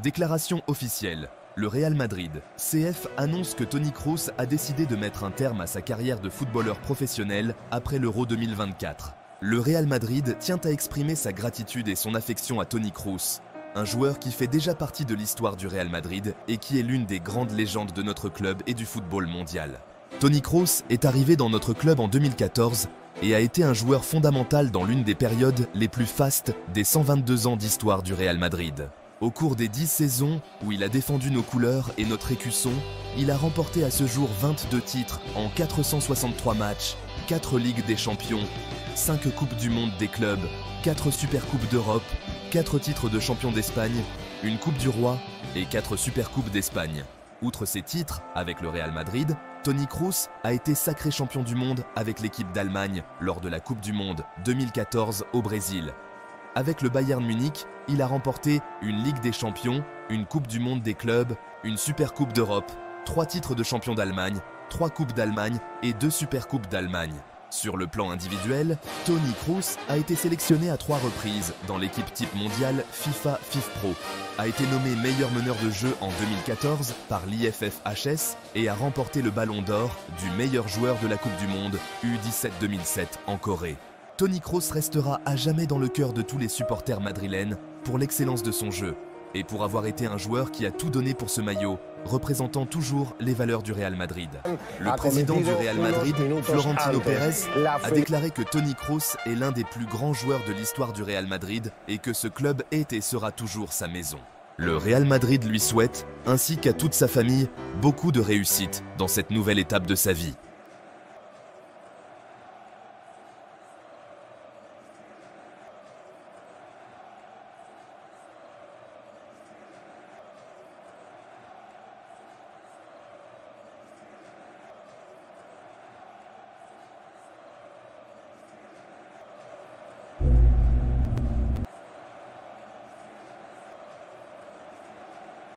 Déclaration officielle. Le Real Madrid, CF, annonce que Toni Kroos a décidé de mettre un terme à sa carrière de footballeur professionnel après l'Euro 2024. Le Real Madrid tient à exprimer sa gratitude et son affection à Toni Kroos, un joueur qui fait déjà partie de l'histoire du Real Madrid et qui est l'une des grandes légendes de notre club et du football mondial. Toni Kroos est arrivé dans notre club en 2014 et a été un joueur fondamental dans l'une des périodes les plus fastes des 122 ans d'histoire du Real Madrid. Au cours des 10 saisons où il a défendu nos couleurs et notre écusson, il a remporté à ce jour 22 titres en 463 matchs, 4 Ligues des Champions, 5 Coupes du Monde des clubs, 4 Supercoupes d'Europe, 4 titres de champion d'Espagne, une Coupe du Roi et 4 Supercoupes d'Espagne. Outre ces titres, avec le Real Madrid, Toni Kroos a été sacré champion du monde avec l'équipe d'Allemagne lors de la Coupe du Monde 2014 au Brésil. Avec le Bayern Munich, il a remporté une Ligue des Champions, une Coupe du Monde des clubs, une Supercoupe d'Europe, 3 titres de champion d'Allemagne, 3 Coupes d'Allemagne et 2 Supercoupes d'Allemagne. Sur le plan individuel, Toni Kroos a été sélectionné à 3 reprises dans l'équipe type mondiale FIFA FIFPro, a été nommé meilleur meneur de jeu en 2014 par l'IFFHS et a remporté le Ballon d'Or du meilleur joueur de la Coupe du Monde U17 2007 en Corée. Toni Kroos restera à jamais dans le cœur de tous les supporters madrilènes pour l'excellence de son jeu et pour avoir été un joueur qui a tout donné pour ce maillot, représentant toujours les valeurs du Real Madrid. Le président du Real Madrid, Florentino Pérez, a déclaré que Toni Kroos est l'un des plus grands joueurs de l'histoire du Real Madrid et que ce club est et sera toujours sa maison. Le Real Madrid lui souhaite, ainsi qu'à toute sa famille, beaucoup de réussite dans cette nouvelle étape de sa vie.